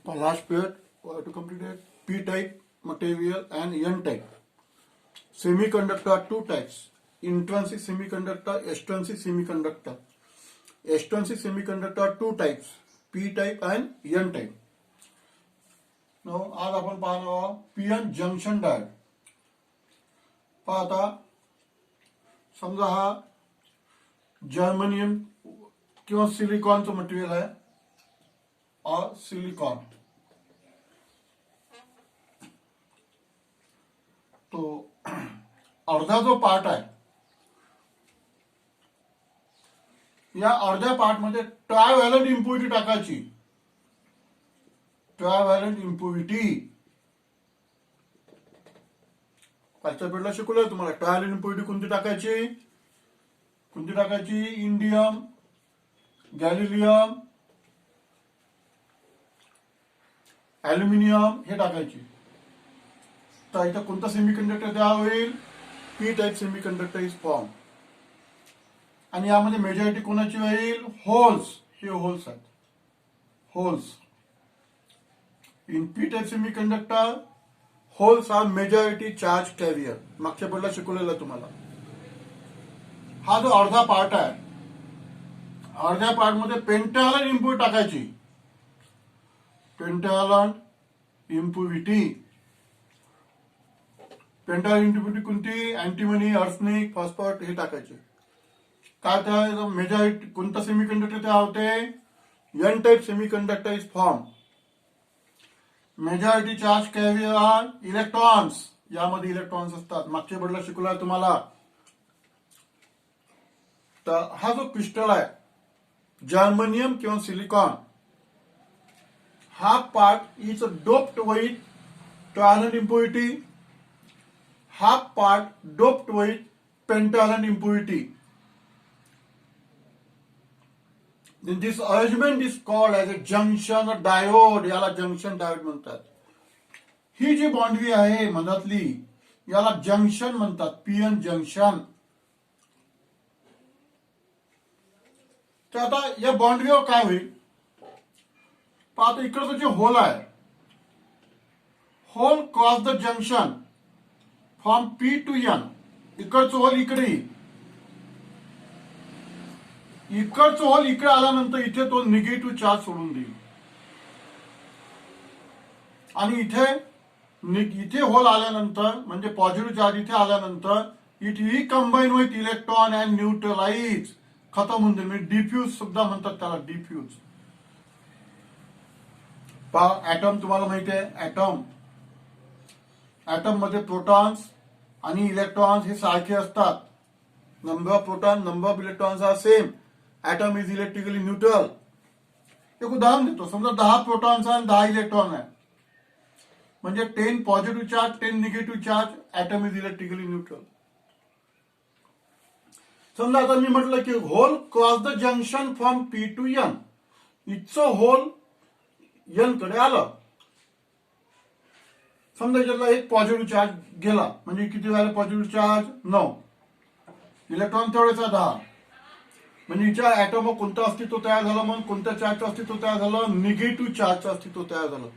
The last period to complete it, P-type material and N-type. Semiconductor two types: intrinsic semiconductor, extrinsic semiconductor. Extrinsic semiconductor two types: P-type and N-type. Now आज आपण पाहणार आहोत PN junction diode. पाहता समजा हा germanium किंवा सिलिकॉनचं material आहे और सिलिकॉन. तो अर्धा जो पार्ट आहे या अर्ध्या पार्ट मध्ये ट्रायव्हॅलंट इम्प्युरिटी टाकायची. ट्रायव्हॅलंट इम्प्युरिटी कालच्या पिरियडला शिकवलं तुम्हाला. ट्रायव्हॅलंट इम्प्युरिटी कोणती टाकायची? इंडियम, गॅलिलियम, ॲल्युमिनियम हे टाकायची. तर इथं कोणता सेमीकंडक्टर तयार होईल? P type semiconductor is form. आणि यामध्ये मेजॉरिटी कोणाची होईल? होल्स. हे होल्स आहेत. Holes in P type semiconductor holes are majority charge carrier. मागच्या पिरियडला शिकवलेलं तुम्हाला. हा जो अर्धा पार्ट आहे, अर्ध्या पार्ट मध्ये पेंटाव्हॅलंट इम्प्युरिटी टाकायची. Pentavalent impurity. पेंटाव्हॅलंट इम्प्युरिटी कोणती? अँटीमनी, आर्सेनिक, फॉस्फेट हे टाकायचे. काय त्या मेजॉरिटी कोणता सेमीकंडक्टर तयार होते? N type semiconductor is form. Majority charge carrier are electrons. यामध्ये इलेक्ट्रॉन्स असतात. मागच्या पिरियडला शिकवला तुम्हाला. तर हा जो क्रिस्टल आहे जर्मेनियम किंवा सिलिकॉन, हा part is doped with trivalent impurity. हा part doped with pentavalent impurity. This arrangement is called as a junction diode. याला जंक्शन डायोड म्हणतात. ही जी बाउंड्री आहे मधातली याला जंक्शन म्हणतात. PN junction. तर आता या बाउंड्रीवर काय होईल? पाहता इकडचं जे होल आहे, hole cross the junction from P to N. इकडचं होल इकडे येईल. इकडचं होल इकडे आल्यानंतर इथे तो निगेटिव्ह चार्ज सोडून देईल. आणि इथे होल आल्यानंतर म्हणजे पॉझिटिव्ह चार्ज इथे आल्यानंतर it recombine with electron and neutralise. खतम होऊन जाईल. म्हणजे डिफ्यूज सुद्धा म्हणतात त्याला. डिफ्यूज. ऍटम तुम्हाला माहिती आहे. ऍटम मध्ये प्रोटॉन्स आणि इलेक्ट्रॉन्स हे सारखे असतात. Number of proton, number of electrons are same. Atom is electrically neutral. एक उदाहरण देतो. समजा 10 प्रोटॉन्स आणि 10 इलेक्ट्रॉन आहे. म्हणजे 10 positive charge, 10 negative charge. Atom is electrically neutral. समजा आता मी म्हटलं की hole cross the junction from P to N. इथचं होल एन कडे आलं. समजा याच्यातला एक पॉझिटिव्ह चार्ज गेला. म्हणजे किती झाले पॉझिटिव्ह चार्ज? 9. इलेक्ट्रॉन तेवढेचा 10. म्हणजे हिच्या ऍटम कोणतं अस्तित्व तयार झालं? मग कोणत्या चार्जचं अस्तित्व तयार झालं? निगेटिव्ह चार्जचं अस्तित्व तयार झालं.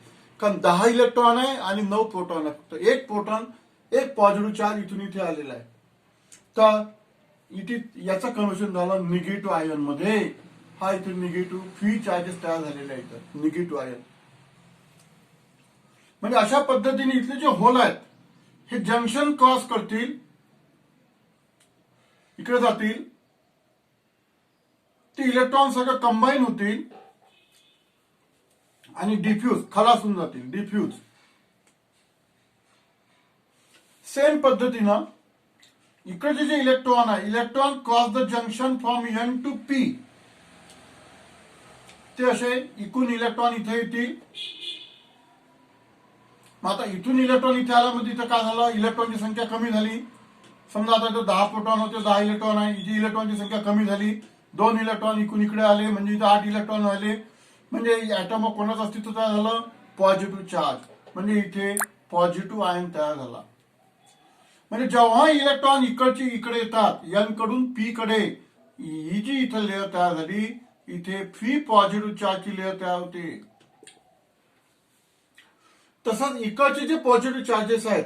कारण 10 इलेक्ट्रॉन आहे आणि 9 प्रोटॉन आहे. फक्त एक प्रोटॉन, एक पॉझिटिव्ह चार्ज इथून इथे आलेला आहे. तर इथे याचं कन्व्हर्शन झालं निगेटिव्ह आयन मध्ये. हा इथे निगेटिव्ह फ्री चार्जेस तयार झालेले आहेत. Negative ion. म्हणजे अशा पद्धतीने इथले जे होल आहेत हे जंक्शन क्रॉस करतील, इकडे जातील. ते इलेक्ट्रॉन सगळं कंबाईन होतील आणि डिफ्यूज, खलास होऊन जातील. डिफ्यूज. सेम पद्धतीनं इकडचे जे इलेक्ट्रॉन आहे, electron cross the junction from N to P. ते असे इकून इलेक्ट्रॉन इथे येतील. मग आता इथून इलेक्ट्रॉन इथे आल्यामध्ये इथं काय झालं? इलेक्ट्रॉनची संख्या कमी झाली. समजा आता इथं 10 प्रोटॉन होते, 10 इलेक्ट्रॉन आहे. इथे इलेक्ट्रॉनची संख्या कमी झाली. 2 इलेक्ट्रॉन इकडून इकडे आले. म्हणजे इथे 8 इलेक्ट्रॉन आले. म्हणजे ऍटम कोणाचं अस्तित्व तयार झालं? Positive charge. म्हणजे इथे पॉझिटिव्ह आयन तयार झाला. म्हणजे जेव्हा इलेक्ट्रॉन इकडचे इकडे येतात, एन कडून पी कडे, ही जी इथे लेअर तयार झाली, इथे फ्री पॉझिटिव्ह चार्जची लेअर तयार होते. तसंच इकडचे जे पॉझिटिव्ह चार्जेस आहेत,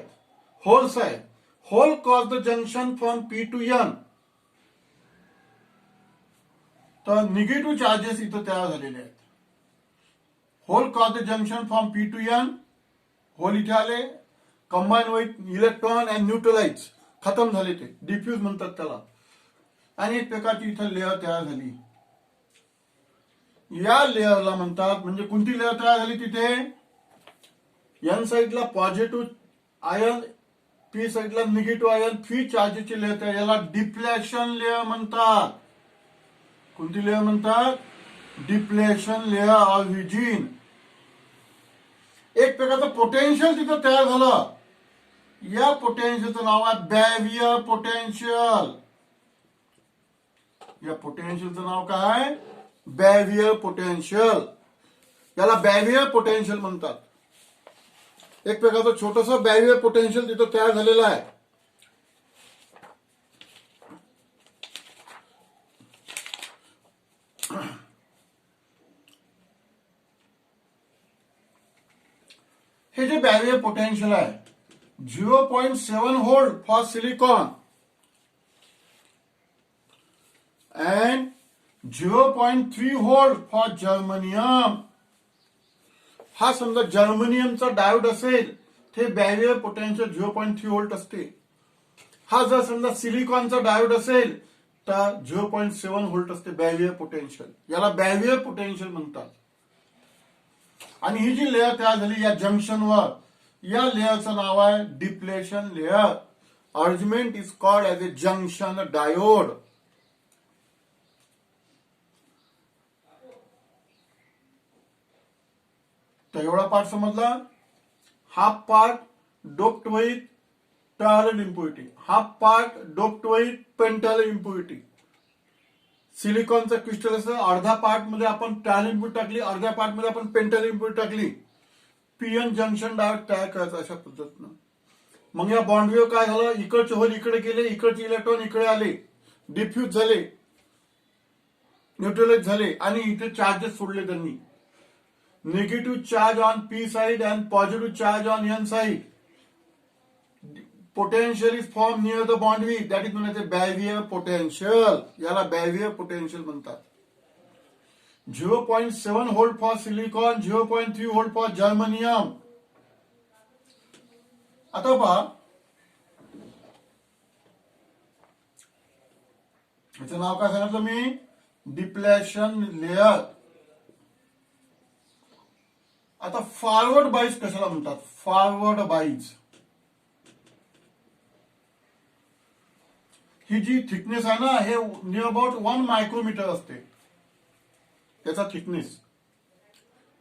होल्स आहेत, hole cross the junction from P to N, तर निगेटिव्ह चार्जेस इथं तयार झालेले आहेत. Hole cross the junction from P to N, hole इथे आले, combine with electron and neutralise, खतम झाले, ते डिफ्यूज म्हणतात त्याला, आणि एक प्रकारची इथं लेअर तयार झाली. या लेअरला म्हणतात, म्हणजे कोणती लेअर तयार झाली तिथे, एन साईडला पॉझिटिव्ह आयन, पी साईडला निगेटिव्ह आयन, फ्री चार्जेसची लेअर तयार, याला डिप्लेशन लेअर म्हणतात. कोणती लेअर म्हणतात, डिप्लेशन लेअर ऑफ व्हिजिन. एक प्रकारचं पोटेन्शियल तिथं तयार झालं. या पोटेन्शियलचं नाव आहे बॅरियर पोटेन्शियल. या पोटेन्शियलचं नाव काय, बॅरियर पोटेन्शियल. याला बॅरियर पोटेन्शियल म्हणतात. एक प्रकारचं छोटस बॅरियर पोटेन्शियल तिथं तयार झालेलं आहे. हे जे बॅरियर पोटेन्शियल आहे, 0.7 volt for silicon and 0.3 volt for germanium. हा समजा जर्मनियमचा डायोड असेल, ते बॅरियर पोटेन्शियल 0.3 व्होल्ट असते. हा जर समजा सिलिकॉनचा डायोड असेल तर 0.7 व्होल्ट असते बॅरियर पोटेन्शियल. याला बॅरियर पोटेन्शियल म्हणतात. आणि ही जी लेअर तयार झाली या जंक्शनवर, या लेअरचं नाव आहे depletion layer. Arrangement is called as a junction diode. तर एवढा पार्ट समजला. Half part doped with trivalent impurity, half part doped with pentavalent impurity. सिलिकॉनचा क्रिस्टल असं अर्ध्या पार्ट मध्ये आपण टॅलेंट इम्प्युरिटी टाकली, अर्ध्या पार्ट मध्ये आपण पेंटॅलेंट इम्प्युरिटी टाकली. पीएन जंक्शन डायोड तयार करायचा अशा पद्धतीनं. मग या बॉन्डवर काय झालं, इकडचे होल इकडे गेले, इकडचे इलेक्ट्रॉन इकडे आले, डिफ्यूज झाले, न्यूट्रलाइज झाले, आणि इथे चार्जेस सोडले त्यांनी. Negative charge on P side and positive charge on an side. Potential is formed near the bond weak, that is known as a barrier potential. याला barrier potential म्हणतात. 0.7 volt for silicon, 0.3 volt for germanium. आता पहा, याचं नाव काय सांगितलं मी, depletion layer. आता forward बाईज कशाला म्हणतात, फॉरवर्ड बाईज. ही जी थिकनेस आहे ना, हे नियर अबाउट 1 मायक्रोमीटर असते. त्याचा थिकनेस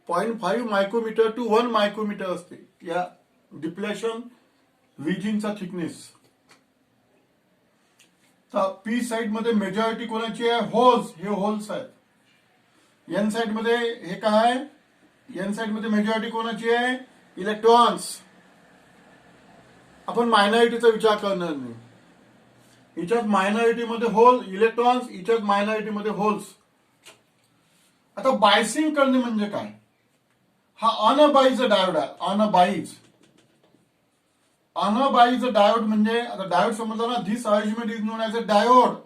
0.5 मायक्रोमीटर टू 1 मायक्रोमीटर असते. या डिप्लेशन व्हिजिनचा थिकनेस. तर पी साइड मध्ये मेजॉरिटी कोणाची आहे, होल्स. हे होल्स आहेत. एन साइड मध्ये हे काय आहे, एन साइड मध्ये मेजॉरिटी कोणाची आहे, इलेक्ट्रॉन्स. आपण मायनॉरिटीचा विचार करणार नाही. याच्यात मायनॉरिटी मध्ये होल इलेक्ट्रॉन्स, याच्यात मायनॉरिटी मध्ये होल्स. आता बायसिंग करणे म्हणजे काय, हा अनबाईज डायोड आहे. अनबाईज, अनबाईज डायोड म्हणजे, आता डायोड समजला ना, this arrangement is known as a diode.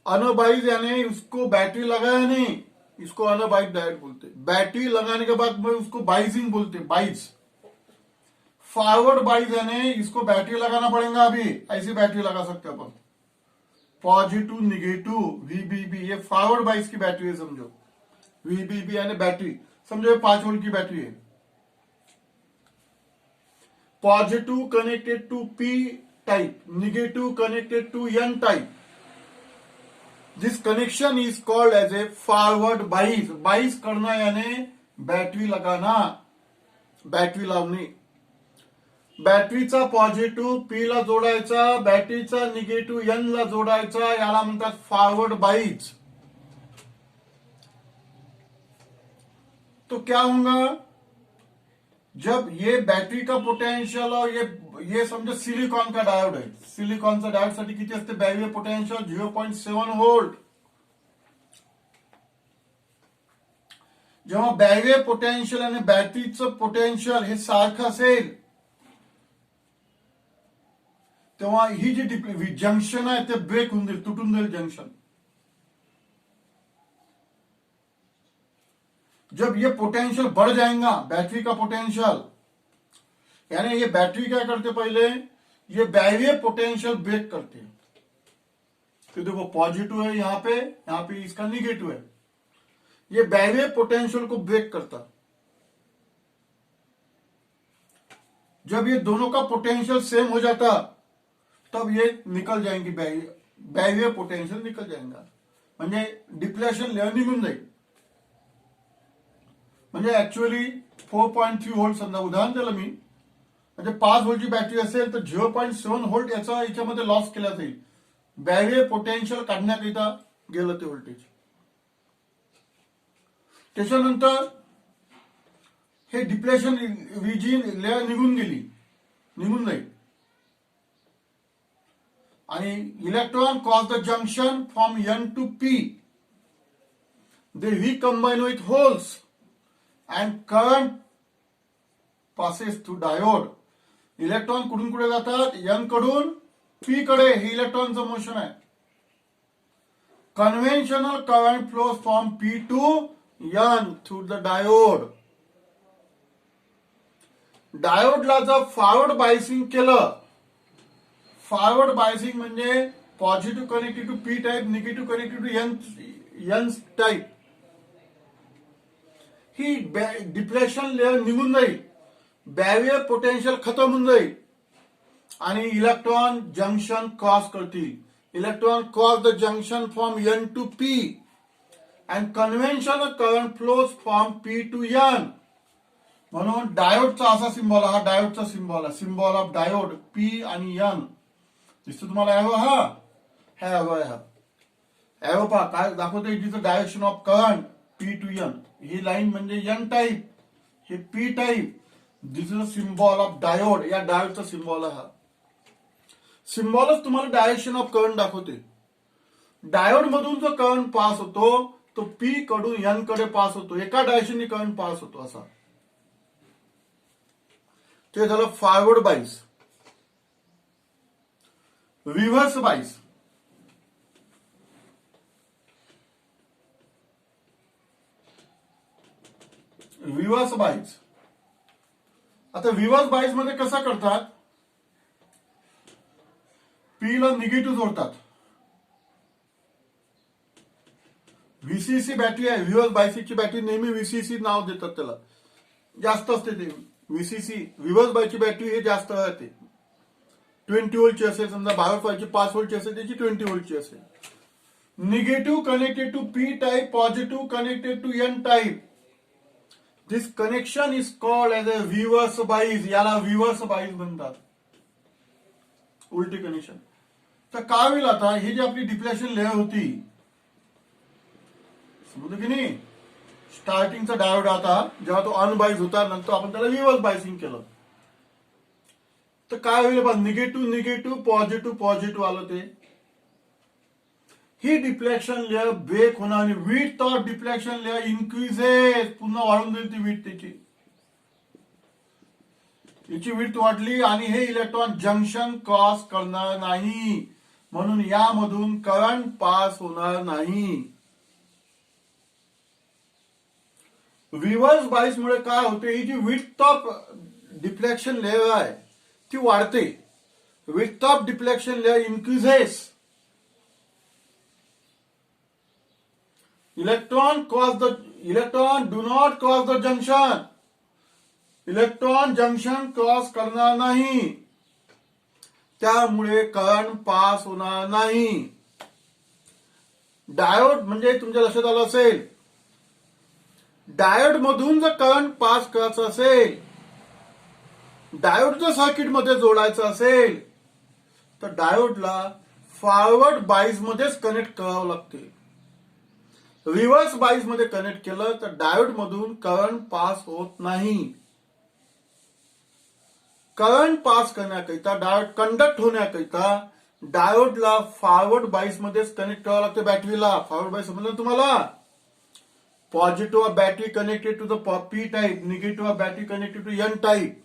Unbiased यानी उसको बैटरी लगाया नहीं, इसको अनबाइज डायोड बोलते. बैटरी लगाने के बाद में उसको बाइजिंग बोलते, बाइज. फॉरवर्ड बाइज यानी इसको बैटरी लगाना पड़ेगा. अभी ऐसी बैटरी लगा सकते अपन, पॉजिटिव निगेटिव वीबीबी, ये फॉरवर्ड बाइज की बैटरी है समझो. वीबीबी यानी बैटरी, समझो ये 5 वोल्ट की बैटरी है. Positive connected to P type, negative connected to N type. This connection is called as a forward bias. Bias करना यानी बैटरी लगाना, बैटरी लावणे. बॅटरीचा पॉझिटिव्ह पी ला जोडायचा, बॅटरीचा निगेटिव्ह एन ला जोडायचा, याला म्हणतात फॉरवर्ड बाइज. तो क्या होगा, जब ये बैटरी का पोटेंशियल और ये समझो सिलिकॉन का डायोड है. सिलिकॉनचा डायोड साठी किती असते बॅरियर पोटेंशियल, 0.7 व्होल्ट. जेव्हा बॅरियर पोटेन्शियल आणि बॅटरीचं पोटेन्शियल हे सारखं असेल तेव्हा ही जी जंक्शन आहे ते ब्रेक होऊन जाईल, तुटून जाईल जंक्शन. जब ये पोटेंशियल बढ़ जाएगा बैटरी का पोटेंशियल, यानी ये बैटरी क्या करते पहले, ये बैरियर पोटेंशियल ब्रेक करते हैं. तो देखो पॉजिटिव है यहाँ पे इसका निगेटिव है. ये बैरियर पोटेंशियल को ब्रेक करता. जब ये दोनों का पोटेंशियल सेम हो जाता तब ये निकल जाएंगे, बैरियर पोटेंशियल निकल जाएगा, म्हणजे डिप्लेशन लेअर निघून जाईल. म्हणजे ऍक्च्युअली 4.3 व्होल्ट समजा उदाहरण दिलं मी, म्हणजे 5 व्होल्टची बॅटरी असेल तर 0.7 व्होल्ट याच्यामध्ये लॉस केला जाईल. बॅरियर पोटेन्शियल काढण्याकरिता गेलं ते व्होल्टेज. त्याच्यानंतर हे डिप्लेशन रिजिन लेअर निघून जाईल आणि electron cross the junction from N to P. They recombine with holes and current passes through diode. Electron कुठून कुठे जातात, N कडून P कडे. हे इलेक्ट्रॉनचं मोशन आहे. Conventional current flows from P to N through the diode. डायोडला जर फॉरवर्ड बायसिंग केलं, फॉरवर्ड बायसिंग म्हणजे positive connected to P type, negative connected to N type, ही डिप्लेशन लेअर निघून जाईल, बॅरियर पोटेन्शियल खतम होऊन जाईल आणि इलेक्ट्रॉन जंक्शन क्रॉस करतील. Electron cross the junction from N to P and conventional current flows from P to N. म्हणून डायोडचा असा सिम्बॉल, हा डायोडचा सिम्बॉल आहे, सिम्बॉल ऑफ डायोड P आणि N. दिसतो तुम्हाला एरो, हा एरो आहे. हा एरो पहा काय दाखवतो, it direction of current P to N. He line म्हणजे N टाईप, हे P type. This is a symbol of diode. या डायोडचा सिम्बॉल आहे हा. सिम्बॉलच तुम्हाला डायरेक्शन ऑफ करंट दाखवते. डायोड मधून जो करंट पास होतो तो P कडून N कडे पास होतो, एका डायरेक्शनने करंट पास होतो असा. ते झालं फॉरवर्ड बाईस. रिव्हर्स बाईस, रिव्हर्स बाईस. आता रिव्हर्स बाईस मध्ये कसं करतात, पी ला निगेटिव्ह जोडतात. व्हीसीसी बॅटरी आहे, रिव्हर्स बायसिसची बॅटरी नेहमी व्हीसीसी नाव देतात त्याला, जास्त असते ते व्हीसीसी. रिव्हर्स बायची बॅटरी हे जास्त राहते, 20 व्होल्टची असेल, समजा 12 व्होल्टची 5 व्होल्टची असेल, त्याची 20 व्होल्टची असेल. Negative connected to P type, positive connected to N type. This connection is called as a reverse bias. याला रिव्हर्स बाईज म्हणतात, उलटी कनेक्शन. तर काय होईल आता, ही जी आपली डिप्लेशन लेअर होती, समजलं की नाही, स्टार्टिंगचा डायोड आता जेव्हा तो अनबाईज होता, नंतर आपण त्याला रिव्हर्स बायसिंग केलं, तर काय होईल बघा, निगेटिव्ह निगेटिव्ह पॉझिटिव्ह पॉझिटिव्ह आलं ते. ही डिप्लेक्शन लेअर ब्रेक होणार आणि width of deflection layer increases, पुन्हा वाढून जाईल ती विड्थ त्याची. याची विड्थ वाढली आणि हे इलेक्ट्रॉन जंक्शन क्रॉस करणार नाही, म्हणून यामधून करंट पास होणार नाही. रिव्हर्स बाईस मुळे काय होते, ही जी विड्थ ऑफ डिप्लेक्शन लेअर आहे ती वाढते. Width of deflection layer increases. Electron do not cross the junction. Electron junction cross करणार नाही, त्यामुळे करंट पास होणार नाही. डायोड म्हणजे तुमच्या लक्षात आलं असेल, डायोड मधून जर करंट पास करायचं असेल, डायोड जर सर्किट मध्ये जोडायचं असेल, तर डायोडला फॉरवर्ड बाईज मध्येच कनेक्ट करावं लागते. रिव्हर्स बाईज मध्ये कनेक्ट केलं तर डायोड मधून करंट पास होत नाही. करंट पास करण्याकरिता, डायोड कंडक्ट होण्याकरिता डायोडला फॉरवर्ड बाईज मध्येच कनेक्ट करावं लागते बॅटरीला. फॉरवर्ड बाईज समजलं तुम्हाला, positive battery connected to the P type, negative battery connected to N type.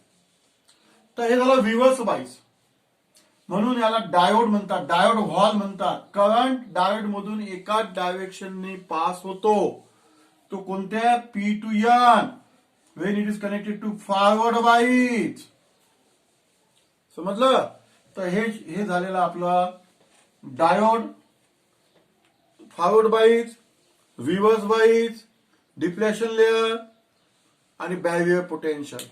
तर हे झालं रिव्हर्स बाईस. म्हणून याला डायोड म्हणतात, डायोड व्हॉल्व म्हणतात. करंट डायोड मधून एकाच डायरेक्शनने पास होतो. तो कोणत्या? P to N, when it is connected to forward bias. समजलं? तर हे झालेलं आपलं diode, forward bias, reverse bias, depletion layer आणि बॅरियर पोटेन्शियल.